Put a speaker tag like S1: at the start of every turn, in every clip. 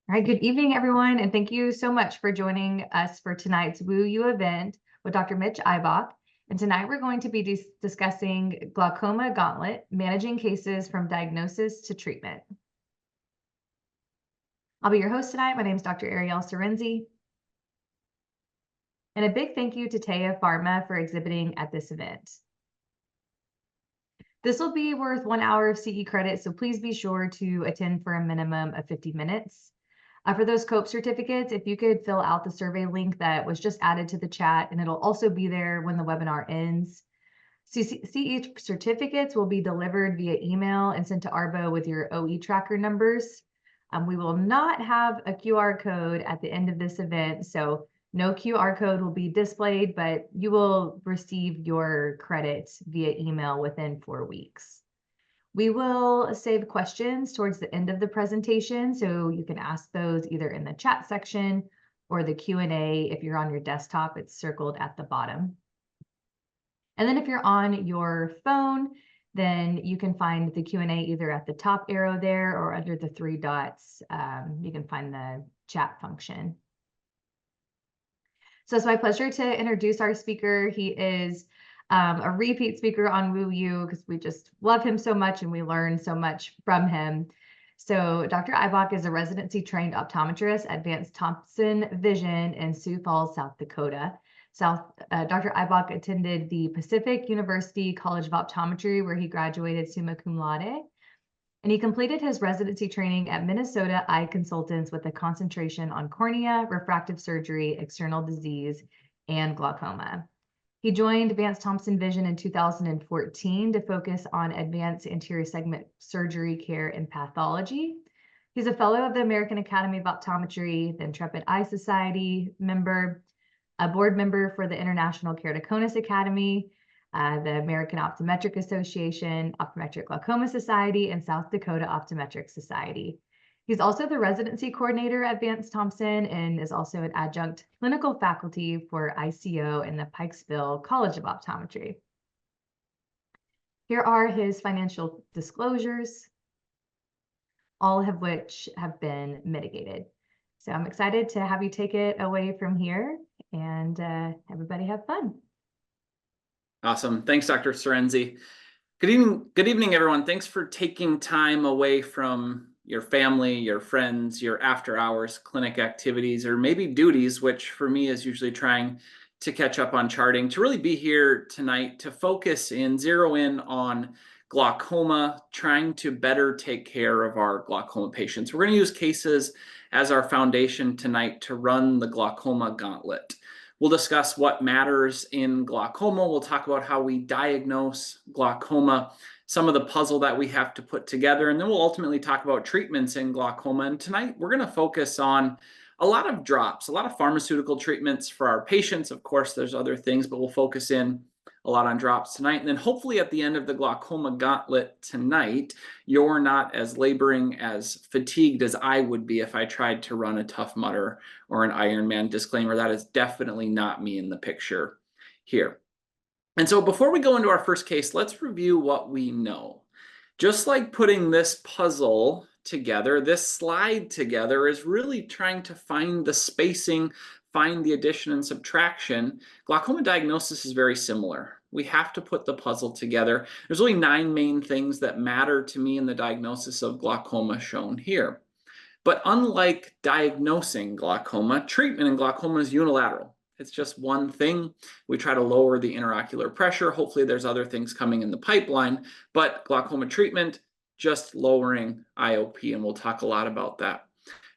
S1: All right, good evening, everyone, and thank you so much for joining us for tonight's Woo You event with Dr. Mitch Eibach. And tonight we're going to be discussing glaucoma gauntlet, managing cases from diagnosis to treatment. I'll be your host tonight. My name is Dr. Arielle Sorenzi. And a big thank you to Taya Pharma for exhibiting at this event. This will be worth 1 hour of CE credit, so please be sure to attend for a minimum of 50 minutes. For those COPE certificates, if you could fill out the survey link that was just added to the chat, and it'll also be there when the webinar ends. CE certificates will be delivered via email and sent to ARBO with your OE tracker numbers. We will not have a QR code at the end of this event, so no QR code will be displayed, but you will receive your credits via email within 4 weeks. We will save questions towards the end of the presentation, so you can ask those either in the chat section or the Q&A. If you're on your desktop, it's circled at the bottom. And then if you're on your phone, then you can find the Q&A either at the top arrow there or under the 3 dots. You can find the chat function. So it's my pleasure to introduce our speaker. He is a repeat speaker on Woo You because we just love him so much and we learn so much from him. So Dr. Eibach is a residency trained optometrist at Vance Thompson Vision in Sioux Falls, South Dakota. Dr. Eibach attended the Pacific University College of Optometry, where he graduated summa cum laude. And he completed his residency training at Minnesota Eye Consultants with a concentration on cornea, refractive surgery, external disease, and glaucoma. He joined Vance Thompson Vision in 2014 to focus on advanced anterior segment surgery care and pathology. He's a fellow of the American Academy of Optometry, the Intrepid Eye Society member, a board member for the International Keratoconus Academy, the American Optometric Association, Optometric Glaucoma Society, and South Dakota Optometric Society. He's also the residency coordinator at Vance Thompson and is also an adjunct clinical faculty for ICO in the Pikesville College of Optometry. Here are his financial disclosures, all of which have been mitigated. So I'm excited to have you take it away from here, and everybody have fun.
S2: Awesome. Thanks, Dr. Sorenzi. Good evening, everyone. Thanks for taking time away from your family, your friends, your after-hours clinic activities, or maybe duties, which for me is usually trying to catch up on charting, to really be here tonight to focus and zero in on glaucoma, trying to better take care of our glaucoma patients. We're going to use cases as our foundation tonight to run the glaucoma gauntlet. We'll discuss what matters in glaucoma. We'll talk about how we diagnose glaucoma, some of the puzzle that we have to put together, and then we'll ultimately talk about treatments in glaucoma. And tonight we're going to focus on a lot of drops, a lot of pharmaceutical treatments for our patients. Of course, there's other things, but we'll focus in a lot on drops tonight. And then hopefully at the end of the glaucoma gauntlet tonight, you're not as laboring, as fatigued as I would be if I tried to run a Tough Mudder or an Ironman. Disclaimer, that is definitely not me in the picture here. And so before we go into our first case, let's review what we know. Just like putting this puzzle together, this slide together is really trying to find the spacing, find the addition and subtraction. Glaucoma diagnosis is very similar. We have to put the puzzle together. There's really 9 main things that matter to me in the diagnosis of glaucoma shown here. But unlike diagnosing glaucoma, treatment in glaucoma is unilateral. It's just one thing. We try to lower the intraocular pressure. Hopefully there's other things coming in the pipeline, but glaucoma treatment, just lowering IOP, and we'll talk a lot about that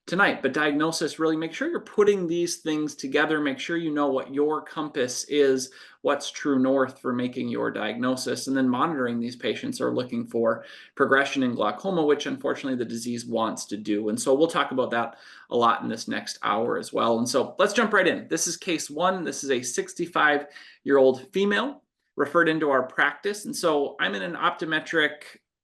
S2: tonight. But diagnosis, really make sure you're putting these things together. Make sure you know what your compass is, what's true north for making your diagnosis, and then monitoring these patients are looking for progression in glaucoma, which unfortunately the disease wants to do. And so we'll talk about that a lot in this next hour as well. And so let's jump right in. This is case 1. This is a 65-year-old female referred into our practice. And so I'm in an optometric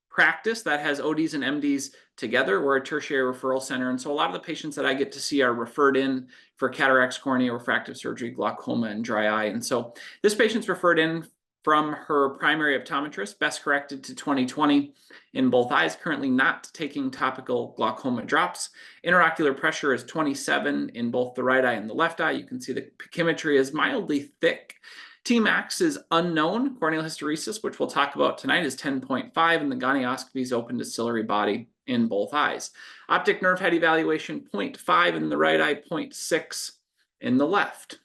S2: practice that has ODs and MDs together. We're a tertiary referral center. And so a lot of the patients that I get to see are referred in for cataracts, cornea, refractive surgery, glaucoma, and dry eye. And so this patient's referred in from her primary optometrist, best corrected to 20/20 in both eyes, currently not taking topical glaucoma drops. Intraocular pressure is 27 in both the right eye and the left eye. You can see the pachymetry is mildly thick. Tmax is unknown. Corneal hysteresis, which we'll talk about tonight, is 10.5, and the gonioscopy is open to ciliary body in both eyes. Optic nerve head evaluation, 0.5 in the right eye, 0.6 in the left.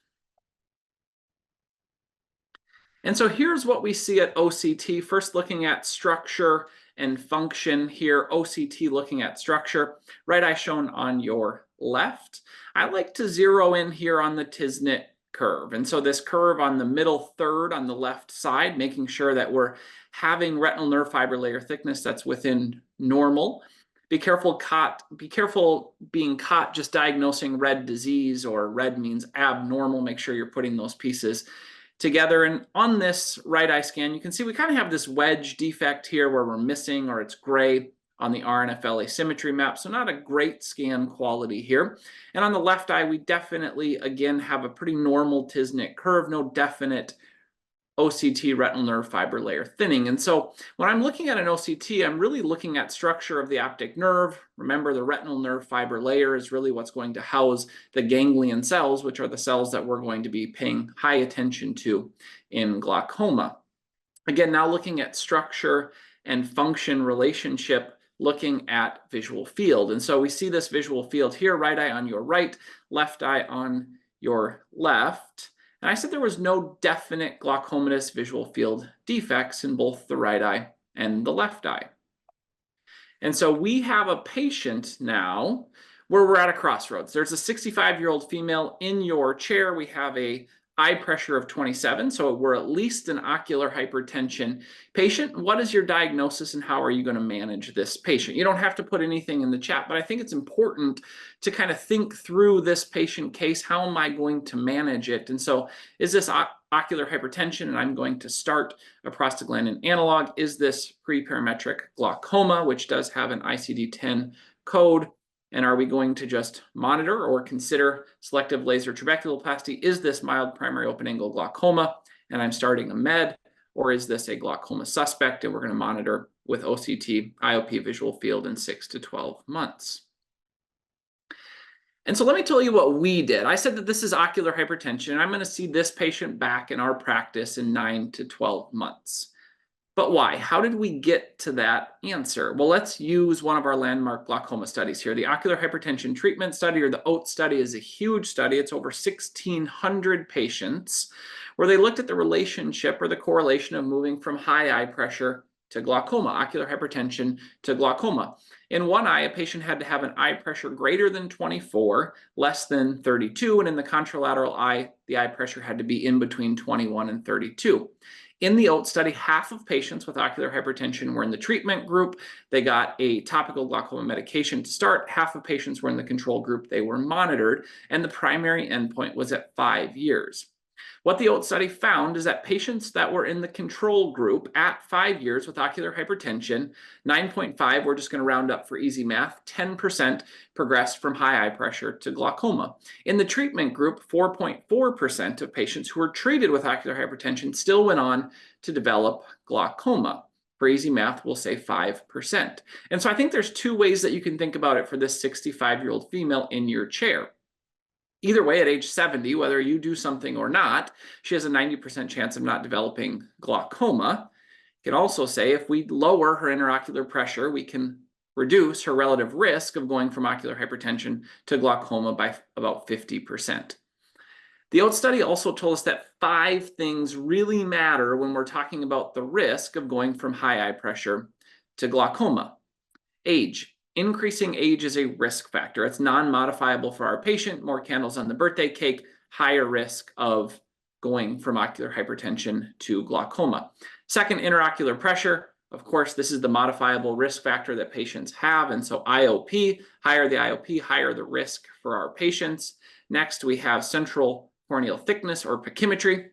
S2: And so here's what we see at OCT, first looking at structure and function here. OCT looking at structure, right eye shown on your left. I like to zero in here on the Tisnett curve. And so this curve on the middle third on the left side, making sure that we're having retinal nerve fiber layer thickness that's within normal. Be careful being caught just diagnosing red disease, or red means abnormal. Make sure you're putting those pieces together. And on this right eye scan, you can see we kind of have this wedge defect here where we're missing, or it's gray on the RNFL asymmetry map. So not a great scan quality here. And on the left eye, we definitely, again, have a pretty normal Tisnett curve, no definite OCT retinal nerve fiber layer thinning. And so when I'm looking at an OCT, I'm really looking at structure of the optic nerve. Remember, the retinal nerve fiber layer is really what's going to house the ganglion cells, which are the cells that we're going to be paying high attention to in glaucoma. Again, now looking at structure and function relationship, looking at visual field. And so we see this visual field here, right eye on your right, left eye on your left. And I said there was no definite glaucomatous visual field defects in both the right eye and the left eye. And so we have a patient now where we're at a crossroads. There's a 65-year-old female in your chair. We have a eye pressure of 27, so we're at least an ocular hypertension patient. What is your diagnosis and how are you going to manage this patient? You don't have to put anything in the chat, but I think it's important to kind of think through this patient case. How am I going to manage it? And so is this ocular hypertension, and I'm going to start a prostaglandin analog? Is this preparametric glaucoma, which does have an ICD-10 code? And are we going to just monitor or consider selective laser trabeculoplasty? Is this mild primary open-angle glaucoma and I'm starting a med? Or is this a glaucoma suspect and we're going to monitor with OCT, IOP visual field in 6 to 12 months? And so let me tell you what we did. I said that this is ocular hypertension. I'm going to see this patient back in our practice in 9 to 12 months. But why? How did we get to that answer? Well, let's use one of our landmark glaucoma studies here. The Ocular Hypertension Treatment Study, or the OHTS study, is a huge study. It's over 1,600 patients where they looked at the relationship or the correlation of moving from high eye pressure to glaucoma, ocular hypertension to glaucoma. In one eye, a patient had to have an eye pressure greater than 24, less than 32, and in the contralateral eye, the eye pressure had to be in between 21 and 32. In the OHTS study, half of patients with ocular hypertension were in the treatment group. They got a topical glaucoma medication to start. Half of patients were in the control group. They were monitored, and the primary endpoint was at 5 years. What the OHTS study found is that patients that were in the control group at 5 years with ocular hypertension, 9.5, we're just going to round up for easy math, 10% progressed from high eye pressure to glaucoma. In the treatment group, 4.4% of patients who were treated with ocular hypertension still went on to develop glaucoma. For easy math, we'll say 5%. And so I think there's two ways that you can think about it for this 65-year-old female in your chair. Either way, at age 70, whether you do something or not, she has a 90% chance of not developing glaucoma. You can also say if we lower her intraocular pressure, we can reduce her relative risk of going from ocular hypertension to glaucoma by about 50%. The OHTS study also told us that 5 things really matter when we're talking about the risk of going from high eye pressure to glaucoma. Age. Increasing age is a risk factor. It's non-modifiable for our patient. More candles on the birthday cake, higher risk of going from ocular hypertension to glaucoma. Second, intraocular pressure. Of course, this is the modifiable risk factor that patients have. And so IOP, higher the IOP, higher the risk for our patients. Next, we have central corneal thickness or pachymetry.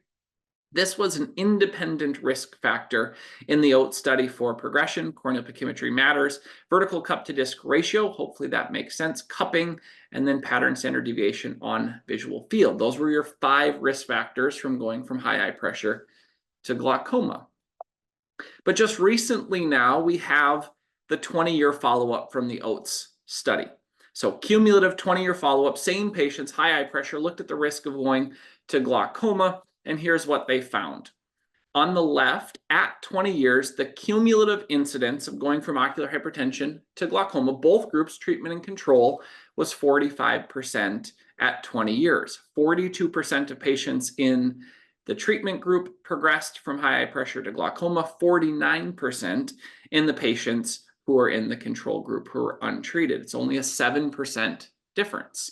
S2: This was an independent risk factor in the OHTS study for progression. Corneal pachymetry matters. Vertical cup to disc ratio, hopefully that makes sense. Cupping, and then pattern standard deviation on visual field. Those were your 5 risk factors from going from high eye pressure to glaucoma. But just recently now, we have the 20-year follow-up from the OHTS study. So cumulative 20-year follow-up, same patients, high eye pressure, looked at the risk of going to glaucoma, and here's what they found. On the left, at 20 years, the cumulative incidence of going from ocular hypertension to glaucoma, both groups, treatment and control, was 45% at 20 years. 42% of patients in the treatment group progressed from high eye pressure to glaucoma, 49% in the patients who are in the control group who are untreated. It's only a 7% difference.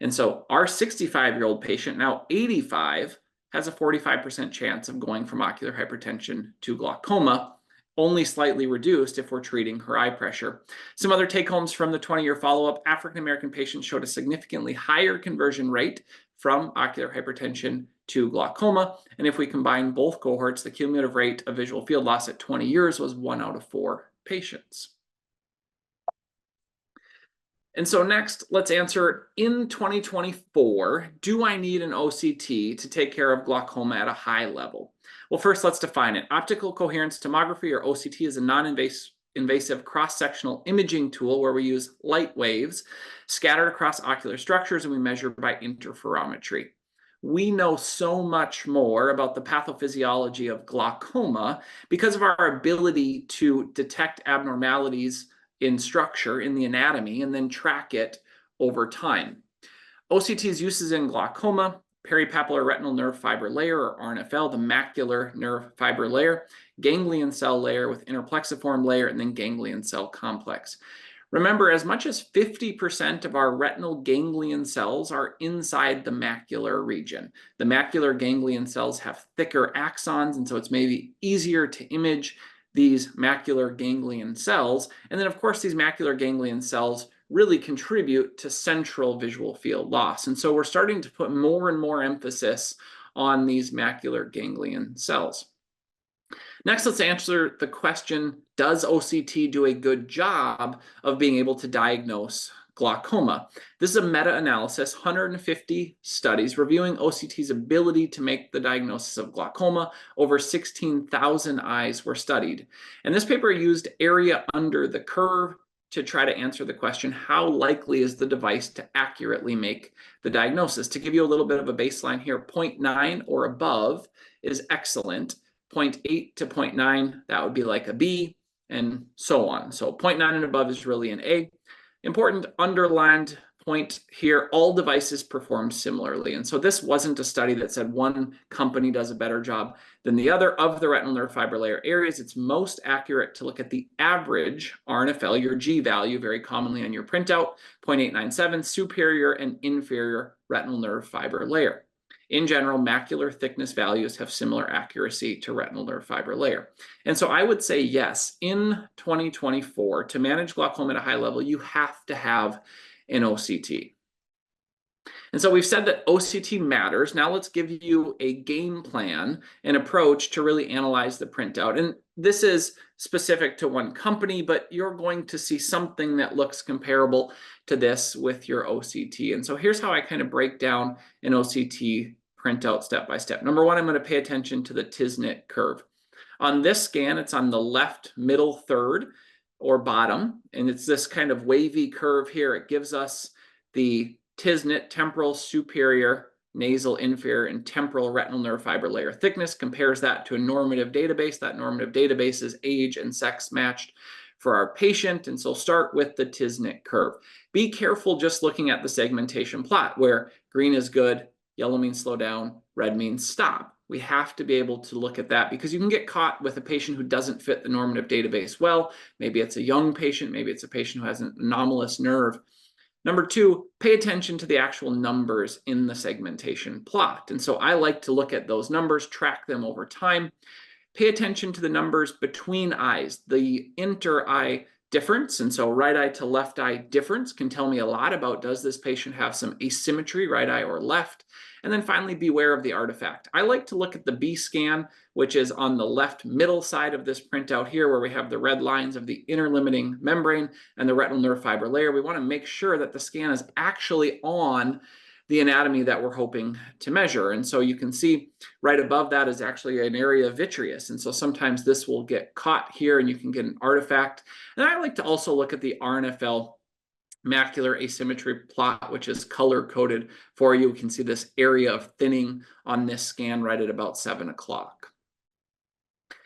S2: And so our 65-year-old patient, now 85, has a 45% chance of going from ocular hypertension to glaucoma, only slightly reduced if we're treating her eye pressure. Some other take-homes from the 20-year follow-up: African-American patients showed a significantly higher conversion rate from ocular hypertension to glaucoma. And if we combine both cohorts, the cumulative rate of visual field loss at 20 years was 1 out of 4 patients. And so next, let's answer, in 2024, do I need an OCT to take care of glaucoma at a high level? Well, first, let's define it. Optical coherence tomography, or OCT, is a non-invasive cross-sectional imaging tool where we use light waves scattered across ocular structures, and we measure by interferometry. We know so much more about the pathophysiology of glaucoma because of our ability to detect abnormalities in structure, in the anatomy, and then track it over time. OCT's uses in glaucoma: peripapillary retinal nerve fiber layer, or RNFL, the macular nerve fiber layer, ganglion cell layer with interplexiform layer, and then ganglion cell complex. Remember, as much as 50% of our retinal ganglion cells are inside the macular region. The macular ganglion cells have thicker axons, and so it's maybe easier to image these macular ganglion cells. And then, of course, these macular ganglion cells really contribute to central visual field loss. And so we're starting to put more and more emphasis on these macular ganglion cells. Next, let's answer the question, does OCT do a good job of being able to diagnose glaucoma? This is a meta-analysis, 150 studies reviewing OCT's ability to make the diagnosis of glaucoma. Over 16,000 eyes were studied. And this paper used area under the curve to try to answer the question, how likely is the device to accurately make the diagnosis? To give you a little bit of a baseline here, 0.9 or above is excellent. 0.8 to 0.9, that would be like a B, and so on. So 0.9 and above is really an A. Important underlined point here, all devices perform similarly. And so this wasn't a study that said one company does a better job than the other. Of the retinal nerve fiber layer areas, it's most accurate to look at the average RNFL, your G value, very commonly on your printout, 0.897, superior and inferior retinal nerve fiber layer. In general, macular thickness values have similar accuracy to retinal nerve fiber layer. And so I would say yes, in 2024, to manage glaucoma at a high level, you have to have an OCT. And so we've said that OCT matters. Now let's give you a game plan, an approach to really analyze the printout. And this is specific to one company, but you're going to see something that looks comparable to this with your OCT. And so here's how I kind of break down an OCT printout step by step. Number one, I'm going to pay attention to the Tisnett curve. On this scan, it's on the left middle third or bottom, and it's this kind of wavy curve here. It gives us the Tisnett temporal, superior, nasal, inferior, and temporal retinal nerve fiber layer thickness, compares that to a normative database. That normative database is age and sex matched for our patient. And so start with the Tisnett curve. Be careful just looking at the segmentation plot where green is good, yellow means slow down, red means stop. We have to be able to look at that because you can get caught with a patient who doesn't fit the normative database well. Maybe it's a young patient, maybe it's a patient who has an anomalous nerve. Number two, pay attention to the actual numbers in the segmentation plot. And so I like to look at those numbers, track them over time. Pay attention to the numbers between eyes, the inter-eye difference. And so right eye to left eye difference can tell me a lot about, does this patient have some asymmetry, right eye or left? And then finally, beware of the artifact. I like to look at the B scan, which is on the left middle side of this printout here, where we have the red lines of the inner limiting membrane and the retinal nerve fiber layer. We want to make sure that the scan is actually on the anatomy that we're hoping to measure. And so you can see right above that is actually an area of vitreous. And so sometimes this will get caught here and you can get an artifact. And I like to also look at the RNFL macular asymmetry plot, which is color coded for you. You can see this area of thinning on this scan right at about 7 o'clock.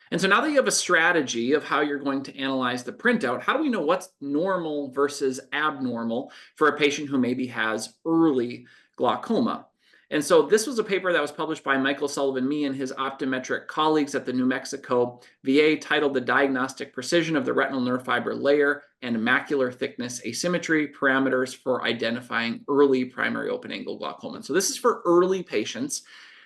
S2: And so now that you have a strategy of how you're going to analyze the printout, how do we know what's normal versus abnormal for a patient who maybe has early glaucoma? And so this was a paper that was published by Michael Sullivan, me, and his optometric colleagues at the New Mexico VA, titled "The Diagnostic Precision of the Retinal Nerve Fiber Layer and Macular Thickness Asymmetry Parameters for Identifying Early Primary Open-Angle Glaucoma." So this is for early patients.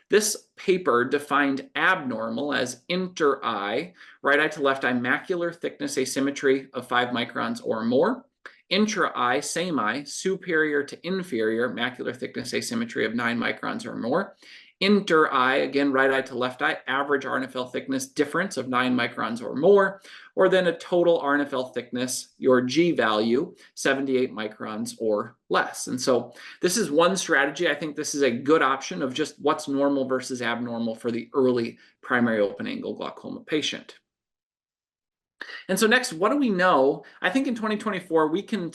S2: This paper defined abnormal as inter-eye, right eye to left eye, macular thickness asymmetry of 5 microns or more. Intra-eye, same eye, superior to inferior, macular thickness asymmetry of 9 microns or more. Inter-eye, again, right eye to left eye, average RNFL thickness difference of 9 microns or more, or then a total RNFL thickness, your G value, 78 microns or less. And so this is one strategy. I think this is a good option of just what's normal versus abnormal for the early primary open-angle glaucoma patient. And so next, what do we know? I think in 2024, we can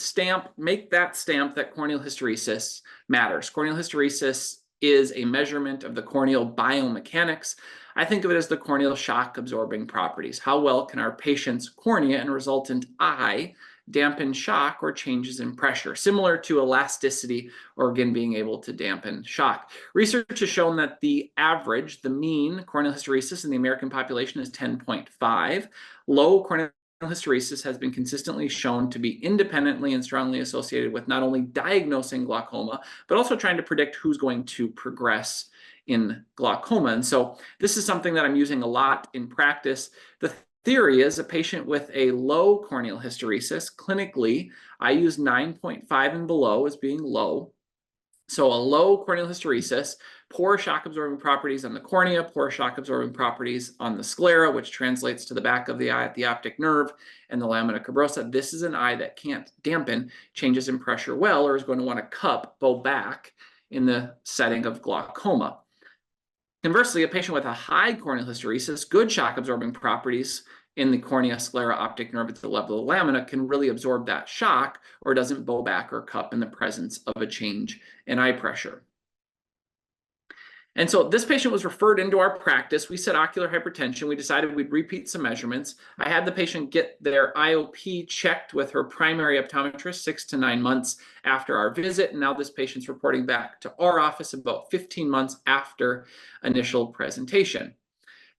S2: make that stamp that corneal hysteresis matters. Corneal hysteresis is a measurement of the corneal biomechanics. I think of it as the corneal shock absorbing properties. How well can our patient's cornea and resultant eye dampen shock or changes in pressure, similar to elasticity or, again, being able to dampen shock. Research has shown that the average, the mean corneal hysteresis in the American population is 10.5. Low corneal hysteresis has been consistently shown to be independently and strongly associated with not only diagnosing glaucoma, but also trying to predict who's going to progress in glaucoma. And so this is something that I'm using a lot in practice. The theory is a patient with a low corneal hysteresis, clinically, I use 9.5 and below as being low. So a low corneal hysteresis, poor shock absorbing properties on the cornea, poor shock absorbing properties on the sclera, which translates to the back of the eye at the optic nerve and the lamina cabrosa. This is an eye that can't dampen changes in pressure well, or is going to want to bow back in the setting of glaucoma. Conversely, a patient with a high corneal hysteresis, good shock absorbing properties in the cornea, sclera, optic nerve at the level of the lamina, can really absorb that shock or doesn't bow back or cup in the presence of a change in eye pressure. And so this patient was referred into our practice. We said ocular hypertension. We decided we'd repeat some measurements. I had the patient get their IOP checked with her primary optometrist 6 to 9 months after our visit. And now this patient's reporting back to our office about 15 months after initial presentation.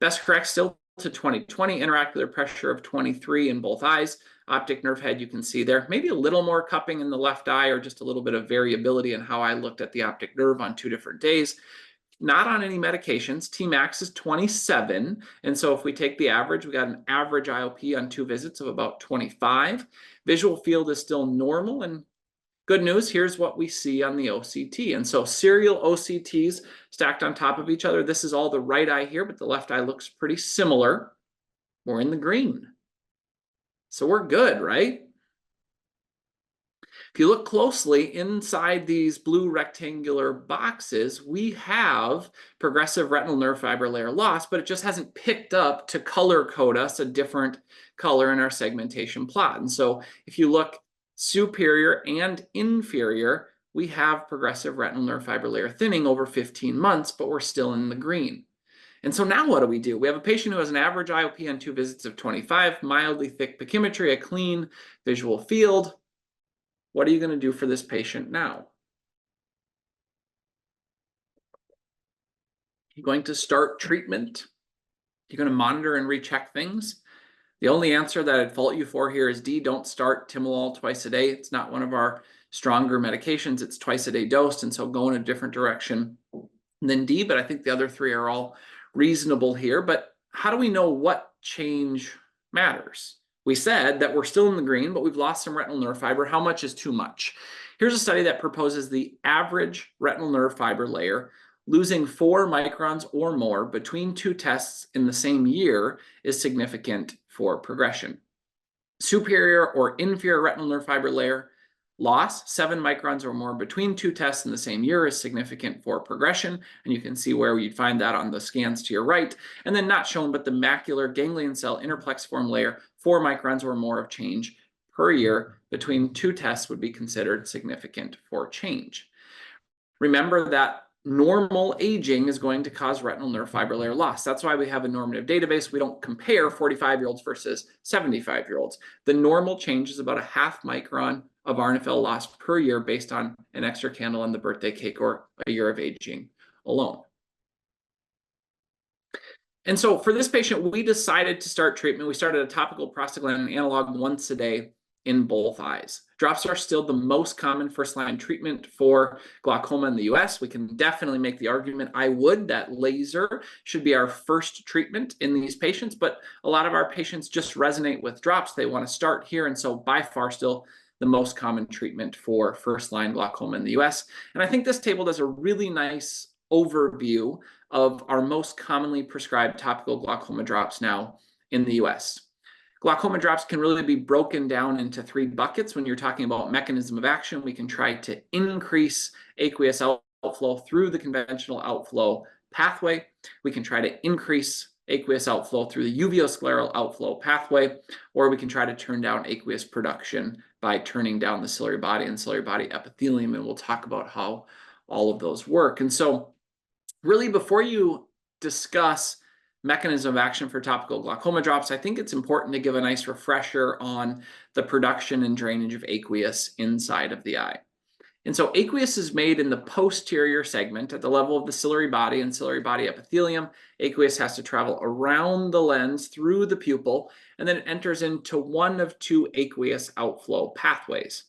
S2: Best correct still to 20/20, intraocular pressure of 23 in both eyes. Optic nerve head, you can see there. Maybe a little more cupping in the left eye, or just a little bit of variability in how I looked at the optic nerve on 2 different days. Not on any medications. Tmax is 27. And so if we take the average, we got an average IOP on 2 visits of about 25. Visual field is still normal. And good news, here's what we see on the OCT. And so serial OCTs stacked on top of each other. This is all the right eye here, but the left eye looks pretty similar. We're in the green. So we're good, right? If you look closely inside these blue rectangular boxes, we have progressive retinal nerve fiber layer loss, but it just hasn't picked up to color code us a different color in our segmentation plot. And so if you look superior and inferior, we have progressive retinal nerve fiber layer thinning over 15 months, but we're still in the green. And so now what do? We have a patient who has an average IOP on 2 visits of 25, mildly thick pachymetry, a clean visual field. What are you going to do for this patient now? You're going to start treatment. You're going to monitor and recheck things. The only answer that I'd fault you for here is D, don't start timolol twice a day. It's not one of our stronger medications. It's twice a day dosed, and so go in a different direction than D, but I think the other 3 are all reasonable here. But how do we know what change matters? We said that we're still in the green, but we've lost some retinal nerve fiber. How much is too much? Here's a study that proposes the average retinal nerve fiber layer losing 4 microns or more between 2 tests in the same year is significant for progression. Superior or inferior retinal nerve fiber layer loss. 7 microns or more between 2 tests in the same year is significant for progression, and you can see where you'd find that on the scans to your right. And then not shown, but the macular ganglion cell interplexiform layer, 4 microns or more of change per year between 2 tests would be considered significant for change. Remember that normal aging is going to cause retinal nerve fiber layer loss. That's why we have a normative database. We don't compare 45-year-olds versus 75-year-olds. The normal change is about a 0.5 micron of RNFL loss per year based on an extra candle on the birthday cake or a year of aging alone. And so for this patient, we decided to start treatment. We started a topical prostaglandin analog once a day in both eyes. Drops are still the most common first-line treatment for glaucoma in the US. We can definitely make the argument, that laser should be our first treatment in these patients, but a lot of our patients just resonate with drops. They want to start here, and so by far still the most common treatment for first-line glaucoma in the US. And I think this table does a really nice overview of our most commonly prescribed topical glaucoma drops now in the US. Glaucoma drops can really be broken down into 3 buckets. When you're talking about mechanism of action, we can try to increase aqueous outflow through the conventional outflow pathway. We can try to increase aqueous outflow through the uveoscleral outflow pathway, or we can try to turn down aqueous production by turning down the ciliary body and ciliary body epithelium, and we'll talk about how all of those work. And so really, before you discuss mechanism of action for topical glaucoma drops, I think it's important to give a nice refresher on the production and drainage of aqueous inside of the eye. And so aqueous is made in the posterior segment at the level of the ciliary body and ciliary body epithelium. Aqueous has to travel around the lens through the pupil, and then it enters into one of 2 aqueous outflow pathways.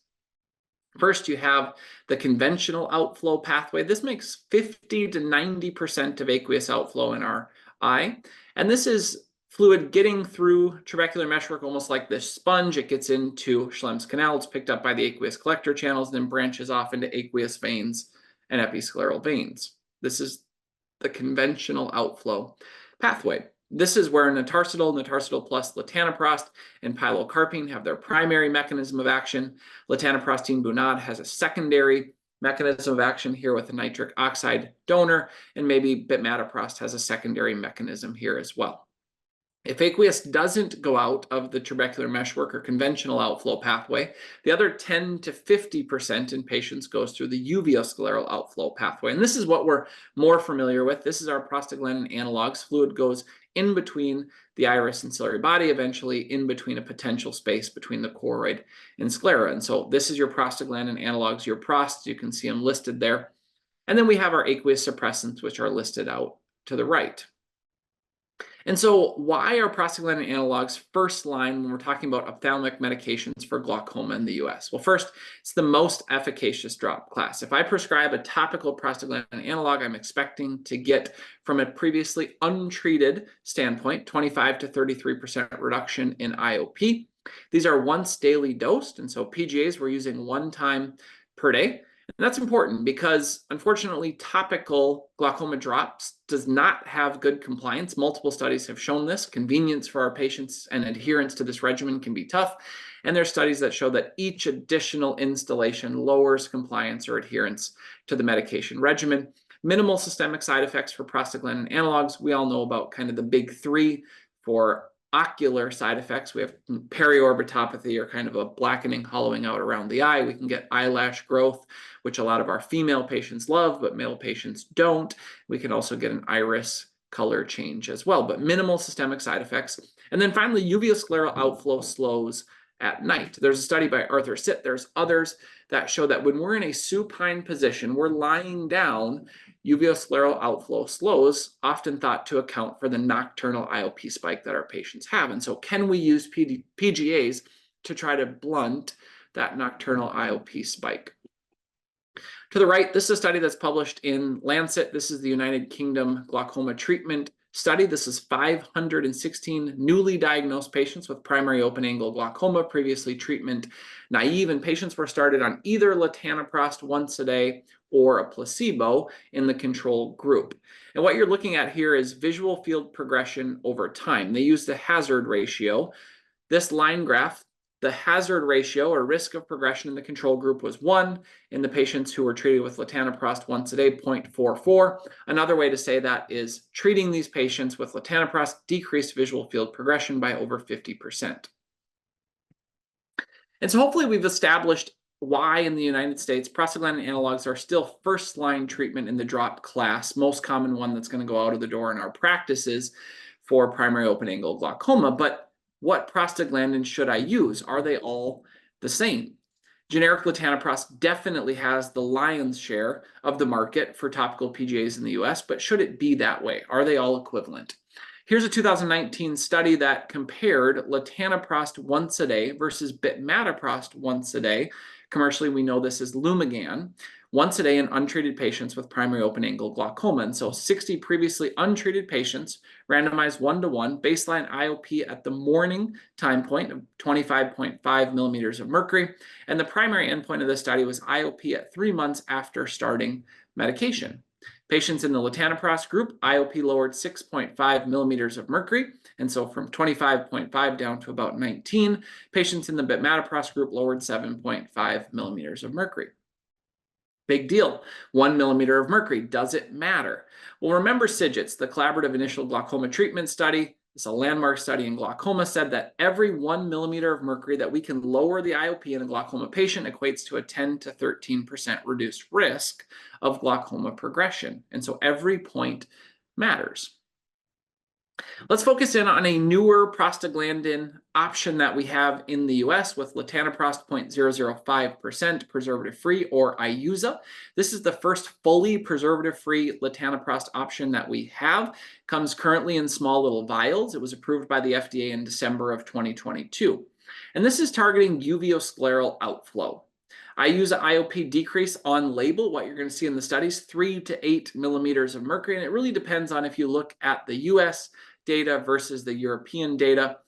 S2: First, you have the conventional outflow pathway. This makes 50 to 90% of aqueous outflow in our eye. And this is fluid getting through trabecular meshwork almost like this sponge. It gets into Schlemm's canal. It's picked up by the aqueous collector channels, then branches off into aqueous veins and episcleral veins. This is the conventional outflow pathway. This is where notarcetal plus latanoprost, and pilocarpine have their primary mechanism of action. Latanoprostine bunad has a secondary mechanism of action here with a nitric oxide donor, and maybe bimatoprost has a secondary mechanism here as well. If aqueous doesn't go out of the trabecular meshwork or conventional outflow pathway, the other 10 to 50% in patients goes through the uveoscleral outflow pathway. And this is what we're more familiar with. This is our prostaglandin analogs. Fluid goes in between the iris and ciliary body, eventually in between a potential space between the choroid and sclera. And so this is your prostaglandin analogs, your prosts. You can see them listed there. And then we have our aqueous suppressants, which are listed out to the right. And so why are prostaglandin analogs first line when we're talking about ophthalmic medications for glaucoma in the US? Well, first, it's the most efficacious drop class. If I prescribe a topical prostaglandin analog, I'm expecting to get, from a previously untreated standpoint, 25 to 33% reduction in IOP. These are once daily dosed, and so PGAs we're using 1 time per day. And that's important because, unfortunately, topical glaucoma drops does not have good compliance. Multiple studies have shown this. Convenience for our patients and adherence to this regimen can be tough. And there are studies that show that each additional installation lowers compliance or adherence to the medication regimen. Minimal systemic side effects for prostaglandin analogs. We all know about kind of the big 3 for ocular side effects. We have periorbitopathy, or kind of a blackening, hollowing out around the eye. We can get eyelash growth, which a lot of our female patients love, but male patients don't. We can also get an iris color change as well, but minimal systemic side effects. And then finally, uveoscleral outflow slows at night. There's a study by Arthur Sitt, there's others that show that when we're in a supine position, we're lying down, uveoscleral outflow slows, often thought to account for the nocturnal IOP spike that our patients have. And so can we use PGAs to try to blunt that nocturnal IOP spike? To the right, this is a study that's published in Lancet. This is the United Kingdom glaucoma treatment study. This is 516 newly diagnosed patients with primary open-angle glaucoma, previously treatment naive, and patients were started on either latanoprost once a day or a placebo in the control group. And what you're looking at here is visual field progression over time. They use the hazard ratio. This line graph The hazard ratio or risk of progression in the control group was 1. In the patients who were treated with latanoprost once a day, 0.44. Another way to say that is treating these patients with latanoprost decreased visual field progression by over 50%. And so hopefully we've established why in the United States prostaglandin analogs are still first-line treatment in the drop class, most common one that's going to go out of the door in our practices for primary open-angle glaucoma. But what prostaglandin should I use? Are they all the same? Generic latanoprost definitely has the lion's share of the market for topical PGAs in the US, but should it be that way? Are they all equivalent? Here's a 2019 study that compared latanoprost once a day versus bitmatoprost once a day. Commercially, we know this as Lumigan, once a day in untreated patients with primary open-angle glaucoma. And so 60 previously untreated patients randomized 1-to-1, baseline IOP at the morning time point of 25.5 millimeters of mercury. And the primary endpoint of this study was IOP at 3 months after starting medication. Patients in the latanoprost group, IOP lowered 6.5 millimeters of mercury, and so from 25.5 down to about 19. Patients in the bitmatoprost group lowered 7.5 millimeters of mercury. Big deal. 1 millimeter of mercury. Does it matter? Well, remember CIGITS, the Collaborative Initial Glaucoma Treatment Study. It's a landmark study in glaucoma, said that every 1 millimeter of mercury that we can lower the IOP in a glaucoma patient equates to a 10 to 13% reduced risk of glaucoma progression. And so every point matters. Let's focus in on a newer prostaglandin option that we have in the US with latanoprost 0.005% preservative-free, or IUSA. This is the first fully preservative-free latanoprost option that we have. Comes currently in small little vials. It was approved by the FDA in December of 2022. And this is targeting uveoscleral outflow. IUSA IOP decrease on label, what you're going to see in the studies, 3 to 8 millimeters of mercury. And it really depends on if you look at the US data versus the European data.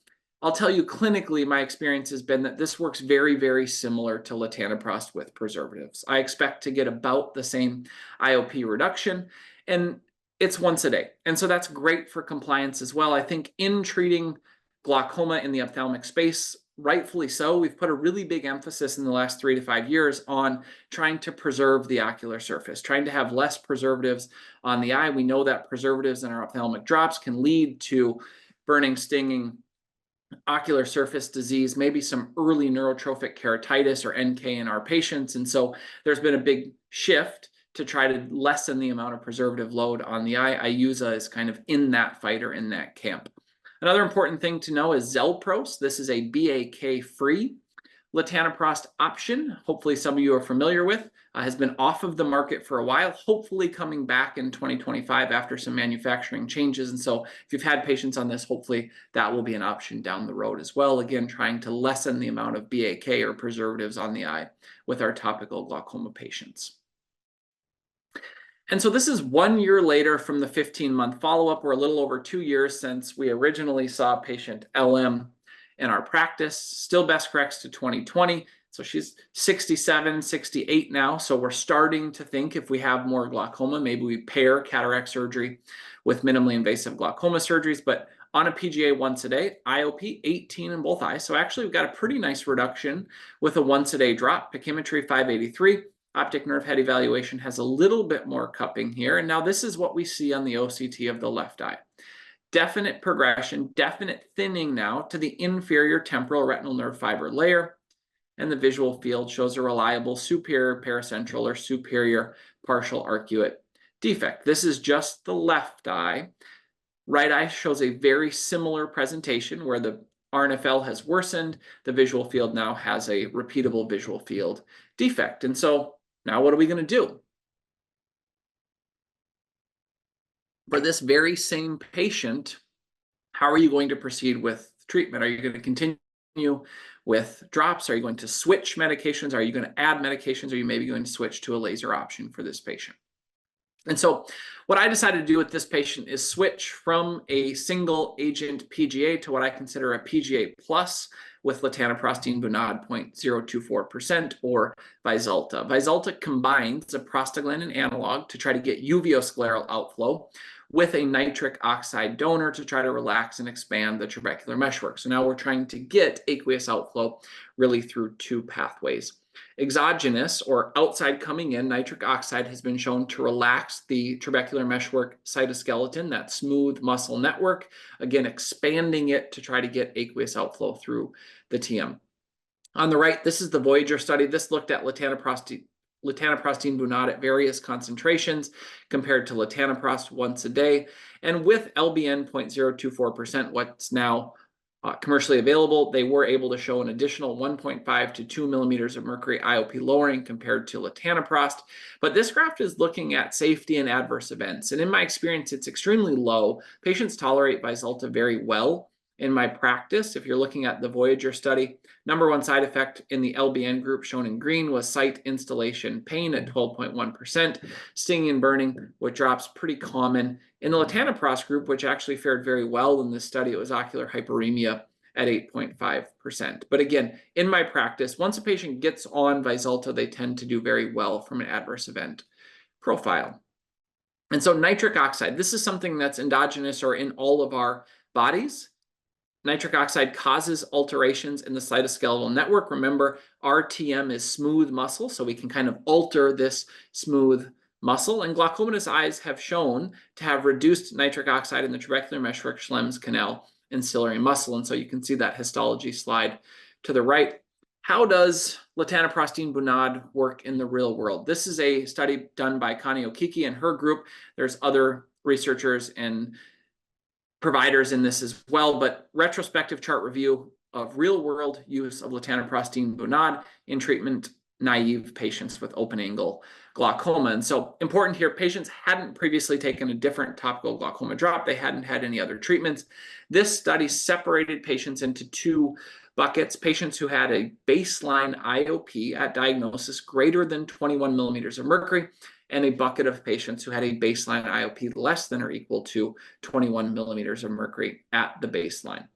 S2: I'll tell you clinically, my experience has been that this works very, very similar to latanoprost with preservatives. I expect to get about the same IOP reduction, and it's once a day. And so that's great for compliance as well. I think in treating glaucoma in the ophthalmic space, rightfully so, we've put a really big emphasis in the last 3 to 5 years on trying to preserve the ocular surface, trying to have less preservatives on the eye. We know that preservatives in our ophthalmic drops can lead to burning, stinging, ocular surface disease, maybe some early neurotrophic keratitis or NK in our patients. And so there's been a big shift to try to lessen the amount of preservative load on the eye. IUSA is kind of in that fight or in that camp. Another important thing to know is Zelpros. This is a BAK-free latanoprost option. Hopefully some of you are familiar with, has been off of the market for a while, hopefully coming back in 2025 after some manufacturing changes. And so if you've had patients on this, hopefully that will be an option down the road as well. Again, trying to lessen the amount of BAK or preservatives on the eye with our topical glaucoma patients. And so this is 1 year later from the 15-month follow-up. We're a little over 2 years since we originally saw patient LM in our practice. Still best corrects to 2020. So she's 67, 68 now. So we're starting to think if we have more glaucoma, maybe we pair cataract surgery with minimally invasive glaucoma surgeries. But on a PGA once a day, IOP 18 in both eyes. So actually we've got a pretty nice reduction with a once a day drop. Pachymetry 583. Optic nerve head evaluation has a little bit more cupping here. And now this is what we see on the OCT of the left eye. Definite progression, definite thinning now to the inferior temporal retinal nerve fiber layer. And the visual field shows a reliable superior paracentral or superior partial arcuate defect. This is just the left eye. Right eye shows a very similar presentation where the RNFL has worsened. The visual field now has a repeatable visual field defect. And so now what are we going to do? For this very same patient, how are you going to proceed with treatment? Are you going to continue with drops? Are you going to switch medications? Are you going to add medications? Are you maybe going to switch to a laser option for this patient? And so what I decided to do with this patient is switch from a single agent PGA to what I consider a PGA plus with latanoprostene bunad 0.024% or Vyzulta. Vyzulta combines a prostaglandin analog to try to get uveoscleral outflow with a nitric oxide donor to try to relax and expand the trabecular meshwork. So now we're trying to get aqueous outflow really through two pathways. Exogenous, or outside coming in, nitric oxide has been shown to relax the trabecular meshwork cytoskeleton, that smooth muscle network, again, expanding it to try to get aqueous outflow through the TM. On the right, this is the Voyager study. This looked at latanoprostene bunad at various concentrations compared to latanoprost once a day. And with LBN 0.024%, what's now commercially available, they were able to show an additional 1.5 to 2 millimeters of mercury IOP lowering compared to latanoprost. But this graph is looking at safety and adverse events. And in my experience, it's extremely low. Patients tolerate Vyzulta very well. In my practice, if you're looking at the Voyager study, number one side effect in the LBN group shown in green was site installation pain at 12.1%, stinging and burning, which drops pretty common. In the latanoprost group, which actually fared very well in this study, it was ocular hyperemia at 8.5%. But again, in my practice, once a patient gets on Vyzulta, they tend to do very well from an adverse event profile. And so nitric oxide, this is something that's endogenous or in all of our bodies. Nitric oxide causes alterations in the cytoskeletal network. Remember, RTM is smooth muscle, so we can kind of alter this smooth muscle. And glaucomatous eyes have shown to have reduced nitric oxide in the trabecular meshwork, Schlemm's canal, and ciliary muscle. And so you can see that histology slide to the right. How does latanoprostene bunad work in the real world? This is a study done by Connie Okiki and her group. There's other researchers and providers in this as well, but retrospective chart review of real-world use of latanoprostene bunad in treatment-naive patients with open-angle glaucoma. And so important here, patients hadn't previously taken a different topical glaucoma drop. They hadn't had any other treatments. This study separated patients into two buckets: patients who had a baseline IOP at diagnosis greater than 21 millimeters of mercury, and a bucket of patients who had a baseline IOP less than or equal to 21 millimeters of mercury at the baseline.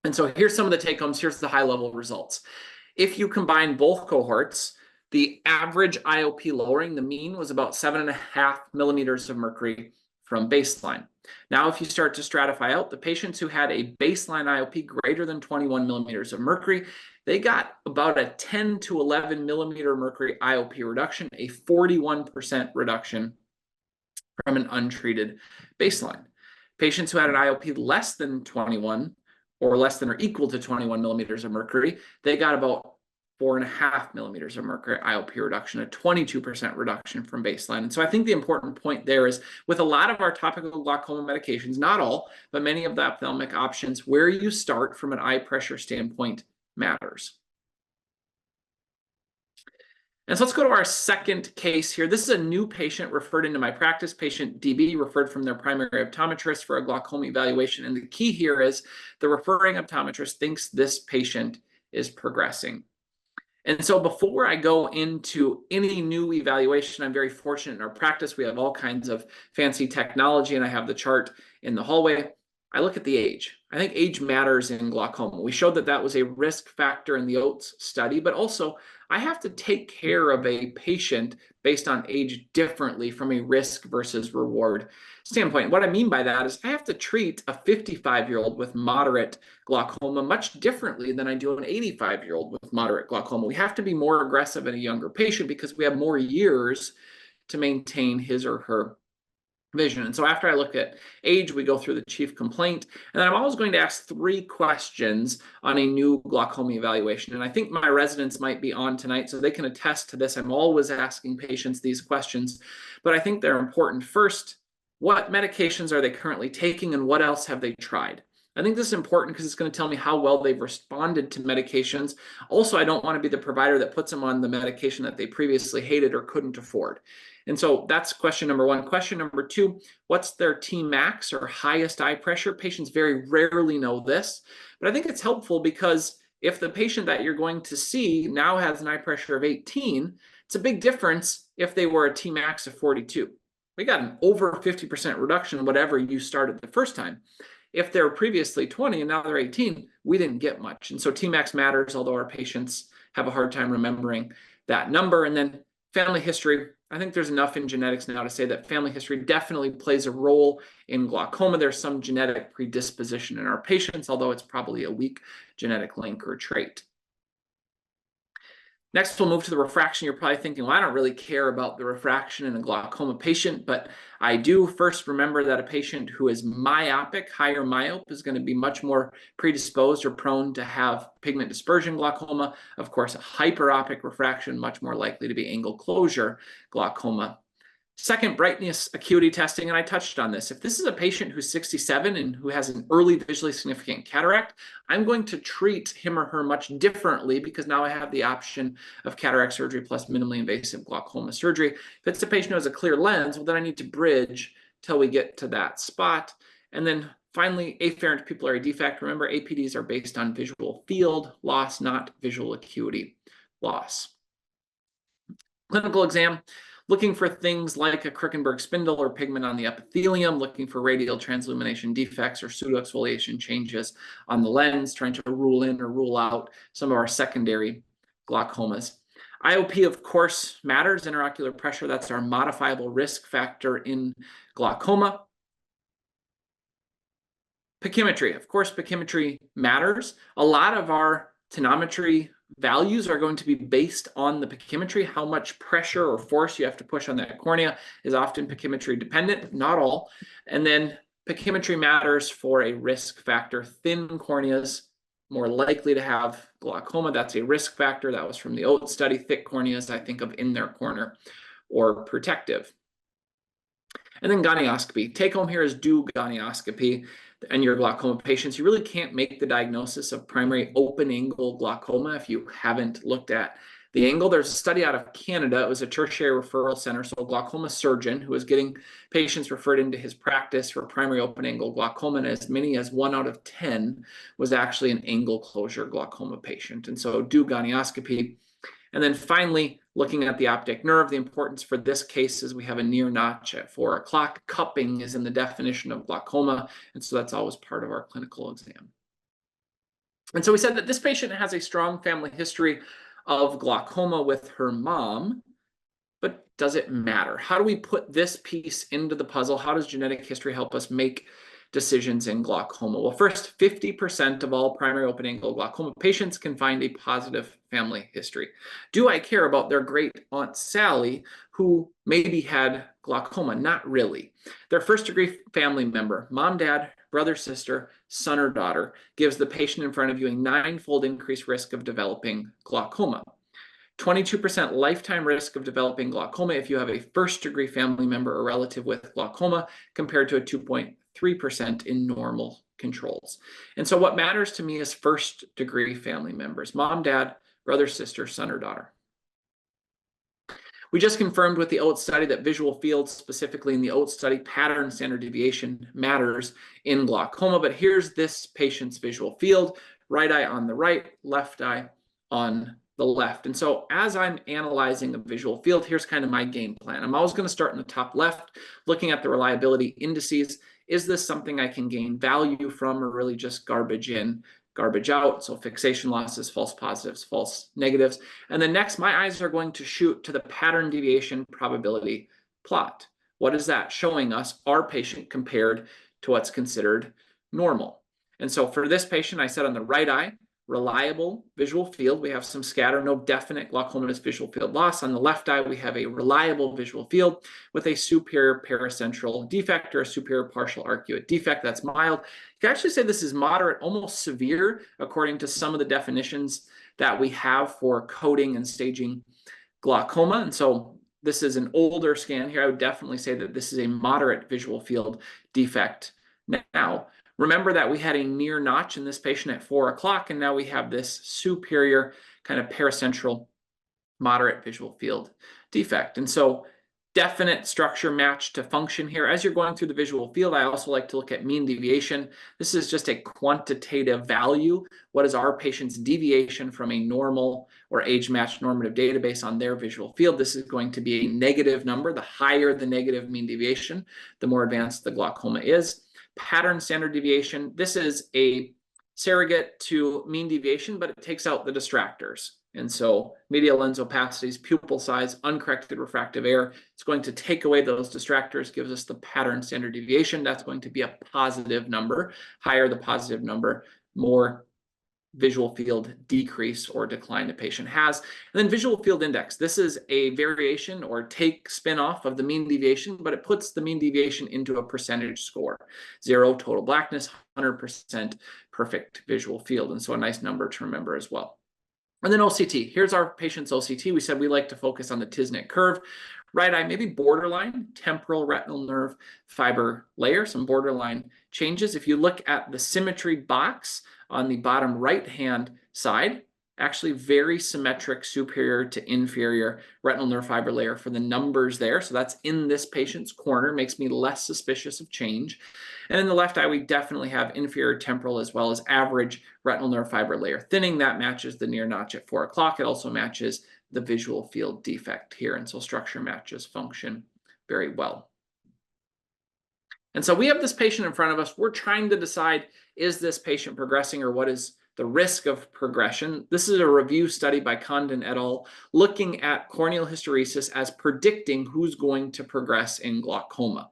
S2: And so here's some of the take-homes. Here's the high-level results. If you combine both cohorts, the average IOP lowering, the mean, was about 7.5 millimeters of mercury from baseline. Now, if you start to stratify out, the patients who had a baseline IOP greater than 21 millimeters of mercury, they got about a 10 to 11 millimeter mercury IOP reduction, a 41% reduction from an untreated baseline. Patients who had an IOP less than 21 or less than or equal to 21 millimeters of mercury, they got about 4.5 millimeters of mercury IOP reduction, a 22% reduction from baseline. And so I think the important point there is, with a lot of our topical glaucoma medications, not all, but many of the ophthalmic options, where you start from an eye pressure standpoint matters. And so let's go to our second case here. This is a new patient referred into my practice, patient DB, referred from their primary optometrist for a glaucoma evaluation. And the key here is the referring optometrist thinks this patient is progressing. And so before I go into any new evaluation, I'm very fortunate in our practice. We have all kinds of fancy technology, and I have the chart in the hallway. I look at the age. I think age matters in glaucoma. We showed that that was a risk factor in the OHTS study, but also I have to take care of a patient based on age differently from a risk versus reward standpoint. What I mean by that is I have to treat a 55-year-old with moderate glaucoma much differently than I do an 85-year-old with moderate glaucoma. We have to be more aggressive in a younger patient because we have more years to maintain his or her vision. And so after I look at age, we go through the chief complaint, and then I'm always going to ask 3 questions on a new glaucoma evaluation. And I think my residents might be on tonight, so they can attest to this. I'm always asking patients these questions, but I think they're important. First, what medications are they currently taking, and what else have they tried? I think this is important because it's going to tell me how well they've responded to medications. Also, I don't want to be the provider that puts them on the medication that they previously hated or couldn't afford. And so that's question number 1. Question number 2, what's their Tmax or highest eye pressure? Patients very rarely know this, but I think it's helpful because if the patient that you're going to see now has an eye pressure of 18, it's a big difference if they were a Tmax of 42. We got an over 50% reduction, whatever you started the first time. If they were previously 20 and now they're 18, we didn't get much. And so Tmax matters, although our patients have a hard time remembering that number. And then family history. I think there's enough in genetics now to say that family history definitely plays a role in glaucoma. There's some genetic predisposition in our patients, although it's probably a weak genetic link or trait. Next, we'll move to the refraction. You're probably thinking, well, I don't really care about the refraction in a glaucoma patient, but I do. First, remember that a patient who is myopic, higher myope, is going to be much more predisposed or prone to have pigment dispersion glaucoma. Of course, a hyperopic refraction, much more likely to be angle closure glaucoma. Second, brightness acuity testing, and I touched on this. If this is a patient who's 67 and who has an early visually significant cataract, I'm going to treat him or her much differently because now I have the option of cataract surgery plus minimally invasive glaucoma surgery. If it's a patient who has a clear lens, well, then I need to bridge till we get to that spot. And then finally, afferent pupillary defect. Remember, APDs are based on visual field loss, not visual acuity loss. Clinical exam. Looking for things like a Krukenberg spindle or pigment on the epithelium, looking for radial transillumination defects or pseudoexfoliation changes on the lens, trying to rule in or rule out some of our secondary glaucomas. IOP, of course, matters, intraocular pressure. That's our modifiable risk factor in glaucoma. Pachymetry, of course, pachymetry matters. A lot of our tonometry values are going to be based on the pachymetry. How much pressure or force you have to push on that cornea is often pachymetry dependent, not all. And then pachymetry matters for a risk factor. Thin corneas more likely to have glaucoma. That's a risk factor. That was from the OHTS study. Thick corneas, I think of in their corner or protective. And then gonioscopy. Take home here is do gonioscopy and your glaucoma patients. You really can't make the diagnosis of primary open angle glaucoma if you haven't looked at the angle. There's a study out of Canada. It was a tertiary referral center, so a glaucoma surgeon who was getting patients referred into his practice for primary open angle glaucoma, and as many as 1 out of 10 was actually an angle closure glaucoma patient. And so do gonioscopy. And then finally, looking at the optic nerve, the importance for this case is we have a near notch at 4 o'clock. Cupping is in the definition of glaucoma, and so that's always part of our clinical exam. And so we said that this patient has a strong family history of glaucoma with her mom, but does it matter? How do we put this piece into the puzzle? How does genetic history help us make decisions in glaucoma? Well, first, 50% of all primary open angle glaucoma patients can find a positive family history. Do I care about their great aunt Sally who maybe had glaucoma? Not really. Their first degree family member, mom, dad, brother, sister, son, or daughter, gives the patient in front of you a 9-fold increased risk of developing glaucoma. 22% lifetime risk of developing glaucoma if you have a first-degree family member or relative with glaucoma, compared to a 2.3% in normal controls. And so what matters to me is first-degree family members, mom, dad, brother, sister, son, or daughter. We just confirmed with the OHTS study that visual field, specifically in the OHTS study, pattern standard deviation matters in glaucoma, but here's this patient's visual field, right eye on the right, left eye on the left. And so as I'm analyzing a visual field, here's kind of my game plan. I'm always going to start in the top left, looking at the reliability indices. Is this something I can gain value from, or really just garbage in, garbage out? So fixation losses, false positives, false negatives. And then next, my eyes are going to shoot to the pattern deviation probability plot. What is that showing us? Our patient compared to what's considered normal. And so for this patient, I said on the right eye, reliable visual field. We have some scatter, no definite glaucomatous visual field loss. On the left eye, we have a reliable visual field with a superior paracentral defect or a superior partial arcuate defect. That's mild. You can actually say this is moderate, almost severe, according to some of the definitions that we have for coding and staging glaucoma. And so this is an older scan here. I would definitely say that this is a moderate visual field defect now. Remember that we had a near notch in this patient at 4 o'clock, and now we have this superior kind of paracentral moderate visual field defect. And so definite structure match to function here. As you're going through the visual field, I also like to look at mean deviation. This is just a quantitative value. What is our patient's deviation from a normal or age-matched normative database on their visual field? This is going to be a negative number. The higher the negative mean deviation, the more advanced the glaucoma is. pattern standard deviation. This is a surrogate to mean deviation, but it takes out the distractors. And so medial lens opacities, pupil size, uncorrected refractive error, it's going to take away those distractors, gives us the pattern standard deviation. That's going to be a positive number. Higher the positive number, more visual field decrease or decline the patient has. And then visual field index. This is a variation or spin off of the mean deviation, but it puts the mean deviation into a percentage score. 0, total blackness, 100% perfect visual field. And so a nice number to remember as well. And then OCT. Here's our patient's OCT. We said we like to focus on the Tisnet curve. Right eye, maybe borderline temporal retinal nerve fiber layer, some borderline changes. If you look at the symmetry box on the bottom right-hand side, actually very symmetric superior to inferior retinal nerve fiber layer for the numbers there. So that's in this patient's corner, makes me less suspicious of change. And in the left eye, we definitely have inferior temporal as well as average retinal nerve fiber layer thinning. That matches the near notch at 4 o'clock. It also matches the visual field defect here. And so structure matches function very well. And so we have this patient in front of us. We're trying to decide, is this patient progressing or what is the risk of progression? This is a review study by Condon et al. Looking at corneal hysteresis as predicting who's going to progress in glaucoma.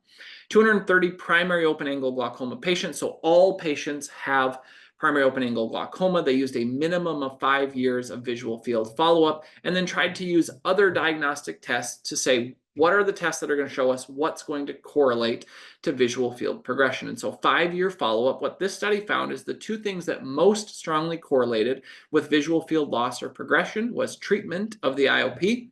S2: 230 primary open-angle glaucoma patients. So all patients have primary open-angle glaucoma. They used a minimum of 5 years of visual field follow-up and then tried to use other diagnostic tests to say, what are the tests that are going to show us what's going to correlate to visual field progression? And so 5-year follow-up, what this study found is the two things that most strongly correlated with visual field loss or progression was treatment of the IOP.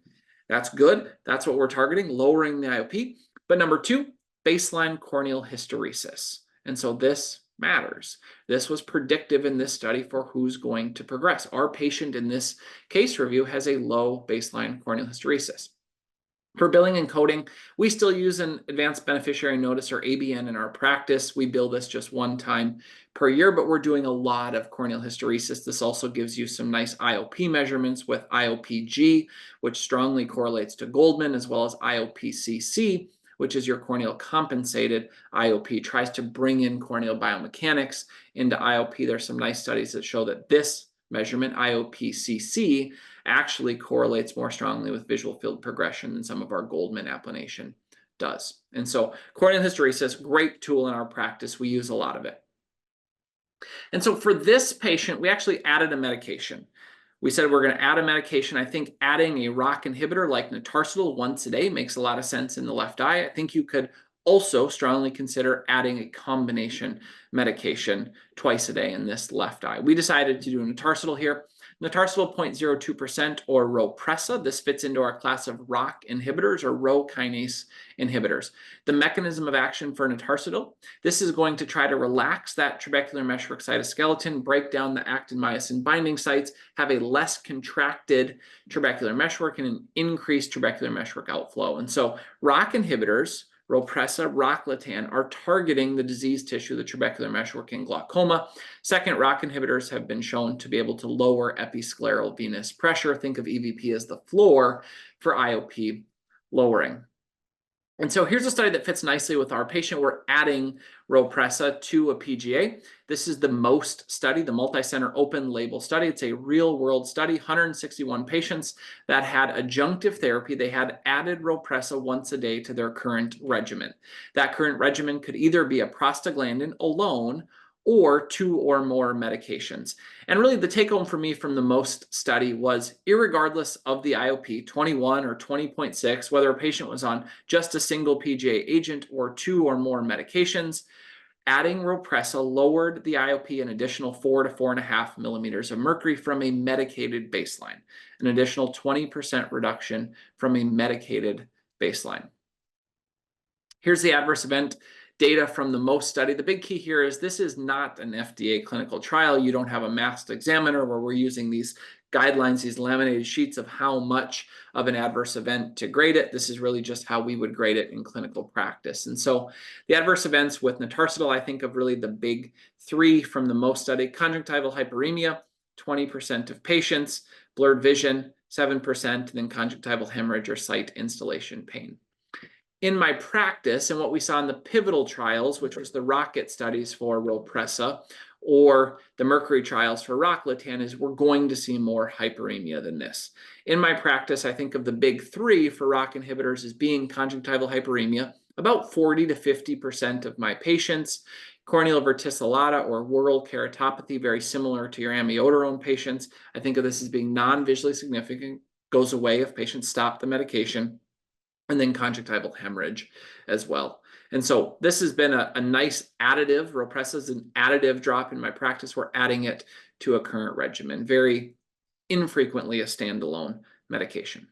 S2: That's good. That's what we're targeting, lowering the IOP. But number 2, baseline corneal hysteresis. And so this matters. This was predictive in this study for who's going to progress. Our patient in this case review has a low baseline corneal hysteresis. For billing and coding, we still use an advanced beneficiary notice or ABN in our practice. We bill this just one time per year, but we're doing a lot of corneal hysteresis. This also gives you some nice IOP measurements with IOPG, which strongly correlates to Goldman, as well as IOPCC, which is your corneal compensated IOP, tries to bring in corneal biomechanics into IOP. There's some nice studies that show that this measurement, IOPCC, actually correlates more strongly with visual field progression than some of our Goldman applanation does. And so corneal hysteresis, great tool in our practice. We use a lot of it. And so for this patient, we actually added a medication. We said we're going to add a medication. I think adding a ROCK inhibitor like Notarcetal once a day makes a lot of sense in the left eye. I think you could also strongly consider adding a combination medication twice a day in this left eye. We decided to do Notarcetal here. Notarcetal 0.02% or Rhopressa. This fits into our class of ROCK inhibitors or Rho kinase inhibitors. The mechanism of action for Notarcetal, this is going to try to relax that trabecular meshwork cytoskeleton, break down the actin-myosin binding sites, have a less contracted trabecular meshwork and an increased trabecular meshwork outflow. And so ROCK inhibitors, Rhopressa, Rocklatan, are targeting the diseased tissue, the trabecular meshwork in glaucoma. Second, ROCK inhibitors have been shown to be able to lower episcleral venous pressure. Think of EVP as the floor for IOP lowering. And so here's a study that fits nicely with our patient. We're adding Rhopressa to a PGA. This is the MOST study, the multi-center open label study. It's a real world study, 161 patients that had adjunctive therapy. They had added Rhopressa once a day to their current regimen. That current regimen could either be a prostaglandin alone or 2 or more medications. And really the take home for me from the MOST study was, irregardless of the IOP, 21 or 20.6, whether a patient was on just a single PGA agent or 2 or more medications, adding Rhopressa lowered the IOP an additional 4 to 4.5 millimeters of mercury from a medicated baseline, an additional 20% reduction from a medicated baseline. Here's the adverse event data from the MOST study. The big key here is this is not an FDA clinical trial. You don't have a masked examiner where we're using these guidelines, these laminated sheets of how much of an adverse event to grade it. This is really just how we would grade it in clinical practice. And so the adverse events with Notarcetal, I think of really the big 3 from the MOST study: conjunctival hyperemia, 20% of patients, blurred vision, 7%, and then conjunctival hemorrhage or sight installation pain. In my practice, and what we saw in the pivotal trials, which was the ROCKET studies for Rhopressa, or the Mercury trials for Rocklatan, is we're going to see more hyperemia than this. In my practice, I think of the big three for ROCK inhibitors as being conjunctival hyperemia. About 40 to 50% of my patients, corneal verticillata or whorl keratopathy, very similar to your amiodarone patients. I think of this as being non-visually significant, goes away if patients stop the medication, and then conjunctival hemorrhage as well. And so this has been a nice additive. Rhopressa is an additive drop in my practice. We're adding it to a current regimen, very infrequently a standalone medication.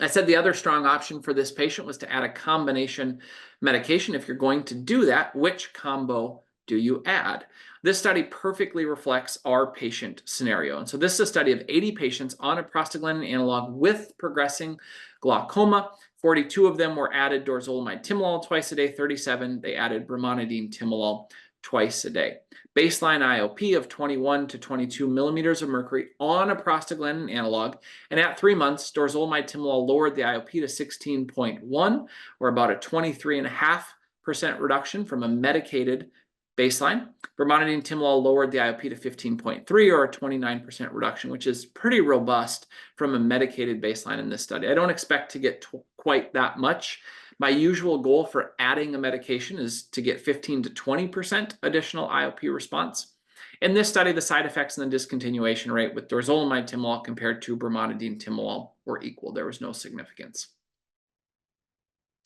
S2: I said the other strong option for this patient was to add a combination medication. If you're going to do that, which combo do you add? This study perfectly reflects our patient scenario. And so this is a study of 80 patients on a prostaglandin analog with progressing glaucoma. 42 of them were added dorzolamide timolol twice a day. 37, they added brimonidine timolol twice a day. Baseline IOP of 21 to 22 millimeters of mercury on a prostaglandin analog. And at 3 months, dorzolamide timolol lowered the IOP to 16.1, or about a 23.5% reduction from a medicated baseline. Brimonidine timolol lowered the IOP to 15.3, or a 29% reduction, which is pretty robust from a medicated baseline in this study. I don't expect to get quite that much. My usual goal for adding a medication is to get 15 to 20% additional IOP response. In this study, the side effects and the discontinuation rate with dorzolamide timolol compared to brimonidine timolol were equal. There was no significance.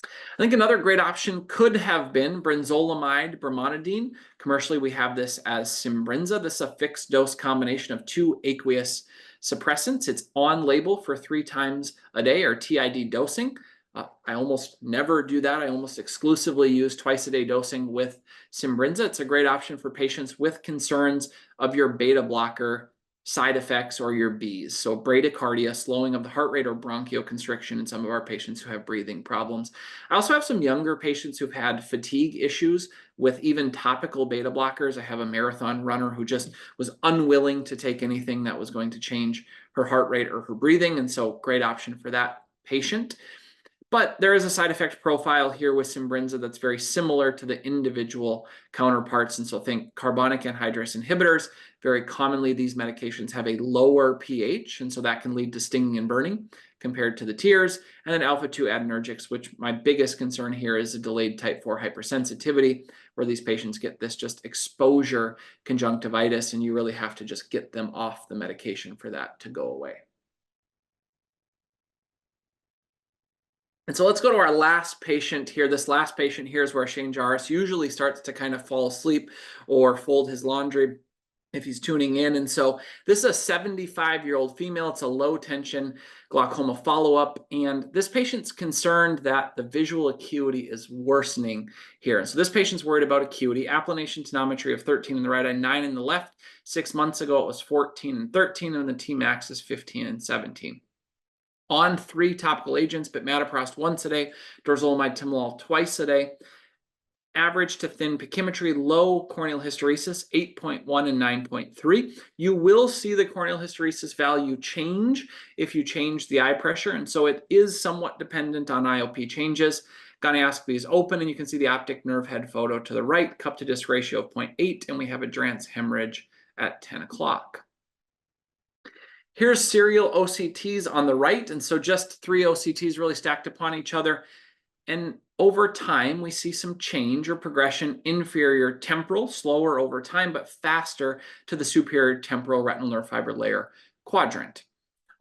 S2: I think another great option could have been brinzolamide brimonidine. Commercially, we have this as Simbrinza. This is a fixed dose combination of 2 aqueous suppressants. It's on label for 3 times a day, or TID dosing. I almost never do that. I almost exclusively use twice a day dosing with Simbrinza. It's a great option for patients with concerns of your beta blocker side effects or your Bs. So bradycardia, slowing of the heart rate, or bronchoconstriction in some of our patients who have breathing problems. I also have some younger patients who've had fatigue issues with even topical beta blockers. I have a marathon runner who just was unwilling to take anything that was going to change her heart rate or her breathing. And so great option for that patient. But there is a side effect profile here with Simbrinza that's very similar to the individual counterparts. And so think carbonic anhydrase inhibitors. Very commonly, these medications have a lower pH, and so that can lead to stinging and burning compared to the TEERS. And then alpha-2 adrenergics, which my biggest concern here is a delayed type 4 hypersensitivity, where these patients get this just exposure conjunctivitis, and you really have to just get them off the medication for that to go away. And so let's go to our last patient here. This last patient here is where Shane Jarvis usually starts to kind of fall asleep or fold his laundry if he's tuning in. And so this is a 75-year-old female. It's a low tension glaucoma follow-up. And this patient's concerned that the visual acuity is worsening here. And so this patient's worried about acuity. Applanation tonometry of 13 in the right eye, 9 in the left. 6 months ago, it was 14 and 13, and the Tmax is 15 and 17. On 3 topical agents, bimatoprost once a day, dorzolamide timolol twice a day. Average to thin pachymetry, low corneal hysteresis, 8.1 and 9.3. You will see the corneal hysteresis value change if you change the eye pressure, and so it is somewhat dependent on IOP changes. Gonioscopy is open, and you can see the optic nerve head photo to the right, cup to disc ratio of 0.8, and we have a Drance hemorrhage at 10 o'clock. Here's serial OCTs on the right, and so just 3 OCTs really stacked upon each other. And over time, we see some change or progression inferior temporal, slower over time, but faster to the superior temporal retinal nerve fiber layer quadrant.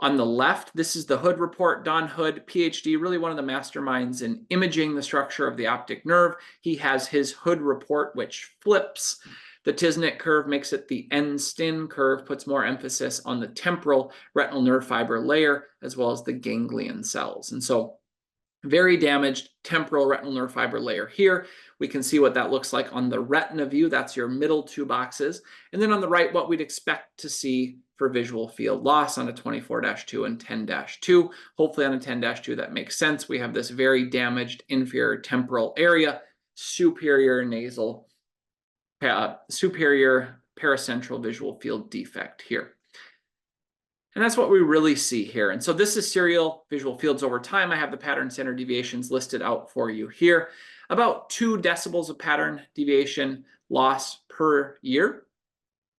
S2: On the left, this is the Hood report. Don Hood, PhD, really one of the masterminds in imaging the structure of the optic nerve. He has his Hood report, which flips. The Tisnet curve makes it the N-stin curve, puts more emphasis on the temporal retinal nerve fiber layer, as well as the ganglion cells. And so very damaged temporal retinal nerve fiber layer here. We can see what that looks like on the retina view. That's your middle 2 boxes. And then on the right, what we'd expect to see for visual field loss on a 24-2 and 10-2. Hopefully on a 10-2, that makes sense. We have this very damaged inferior temporal area, superior nasal, superior paracentral visual field defect here. And that's what we really see here. And so this is serial visual fields over time. I have the pattern standard deviations listed out for you here. About 2 decibels of pattern deviation loss per year.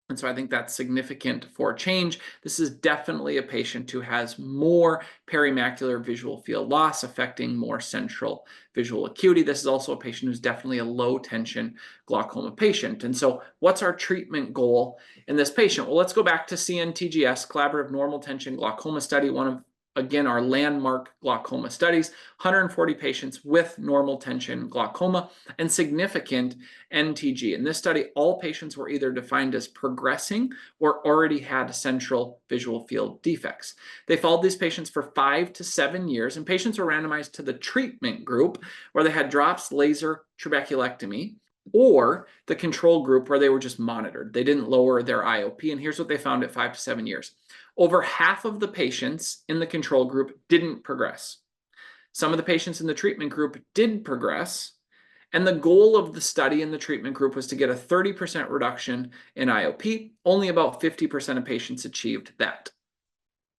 S2: And so I think that's significant for change. This is definitely a patient who has more perimacular visual field loss, affecting more central visual acuity. This is also a patient who's definitely a low tension glaucoma patient. And so what's our treatment goal in this patient? Well, let's go back to CNTGS, Collaborative Normal Tension Glaucoma Study, one of, again, our landmark glaucoma studies, 140 patients with normal tension glaucoma and significant NTG. In this study, all patients were either defined as progressing or already had central visual field defects. They followed these patients for 5 to 7 years, and patients were randomized to the treatment group where they had drops, laser, trabeculectomy, or the control group where they were just monitored. They didn't lower their IOP, and here's what they found at 5 to 7 years. Over half of the patients in the control group didn't progress. Some of the patients in the treatment group did progress, and the goal of the study in the treatment group was to get a 30% reduction in IOP. Only about 50% of patients achieved that.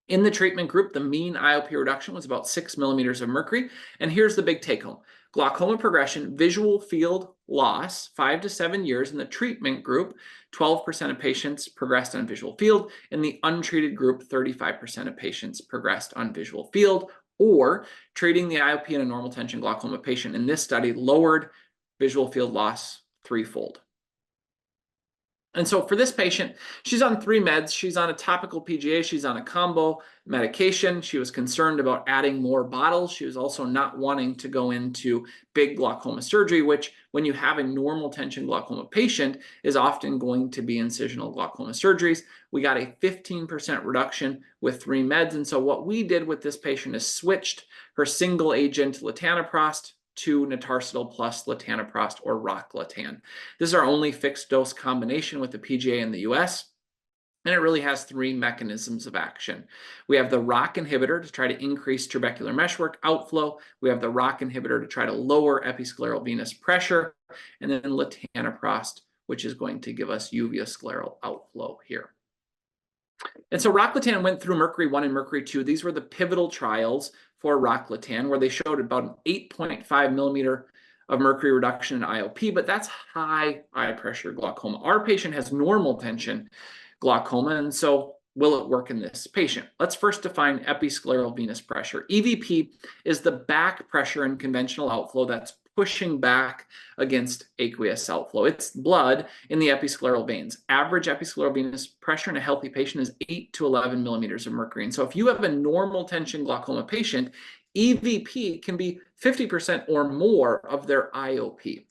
S2: In the treatment group, the mean IOP reduction was about 6 millimeters of mercury. And here's the big take home. Glaucoma progression, visual field loss, 5 to 7 years. In the treatment group, 12% of patients progressed on visual field. In the untreated group, 35% of patients progressed on visual field, or treating the IOP in a normal tension glaucoma patient in this study lowered visual field loss threefold. And so for this patient, she's on 3 meds. She's on a topical PGA. She's on a combo medication. She was concerned about adding more bottles. She was also not wanting to go into big glaucoma surgery, which when you have a normal tension glaucoma patient is often going to be incisional glaucoma surgeries. We got a 15% reduction with 3 meds. And so what we did with this patient is switched her single agent latanoprost to notarcetyl plus latanoprost or rocklatan. This is our only fixed dose combination with the PGA in the US, and it really has 3 mechanisms of action. We have the ROCK inhibitor to try to increase trabecular meshwork outflow. We have the ROCK inhibitor to try to lower episcleral venous pressure, and then latanoprost, which is going to give us uveoscleral outflow here. And so rocklatan went through Mercury 1 and Mercury 2. These were the pivotal trials for rocklatan, where they showed about an 8.5 millimeter of mercury reduction in IOP, but that's high eye pressure glaucoma. Our patient has normal tension glaucoma, and so will it work in this patient? Let's first define episcleral venous pressure. EVP is the back pressure in conventional outflow that's pushing back against aqueous outflow. It's blood in the episcleral veins. Average episcleral venous pressure in a healthy patient is 8 to 11 millimeters of mercury. And so if you have a normal tension glaucoma patient, EVP can be 50% or more of their IOP.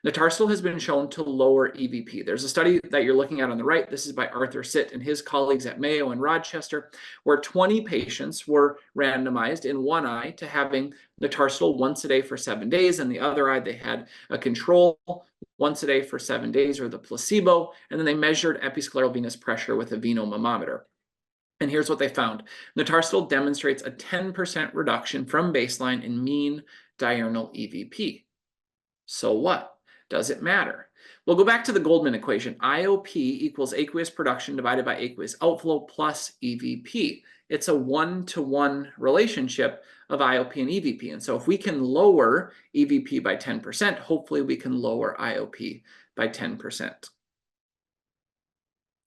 S2: Notarcetyl has been shown to lower EVP. There's a study that you're looking at on the right. This is by Arthur Sitt and his colleagues at Mayo and Rochester, where 20 patients were randomized in one eye to having notarcetyl once a day for 7 days, and the other eye they had a control once a day for 7 days, or the placebo, and then they measured episcleral venous pressure with a venomemometer. And here's what they found. Notarcetyl demonstrates a 10% reduction from baseline in mean diurnal EVP. So what? Does it matter? We'll go back to the Goldman equation. IOP equals aqueous production divided by aqueous outflow plus EVP. It's a 1-to-1 relationship of IOP and EVP. And so if we can lower EVP by 10%, hopefully we can lower IOP by 10%.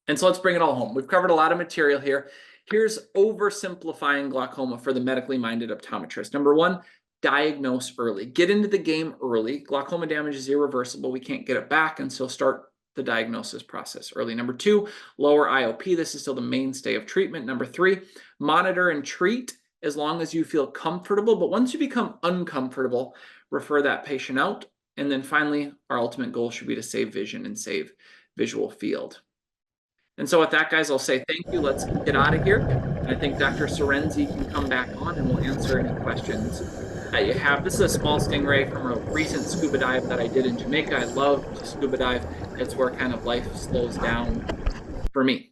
S2: And so let's bring it all home. We've covered a lot of material here. Here's oversimplifying glaucoma for the medically minded optometrist. Number 1, diagnose early. Get into the game early. Glaucoma damage is irreversible. We can't get it back, and so start the diagnosis process early. Number 2, lower IOP. This is still the mainstay of treatment. Number 3, monitor and treat as long as you feel comfortable. But once you become uncomfortable, refer that patient out. And then finally, our ultimate goal should be to save vision and save visual field. And so with that, guys, I'll say thank you. Let's get out of here. And I think Dr. Surrenzi can come back on and we'll answer any questions that you have. This is a small stingray from a recent scuba dive that I did in Jamaica. I love to scuba dive. It's where kind of life slows down for me.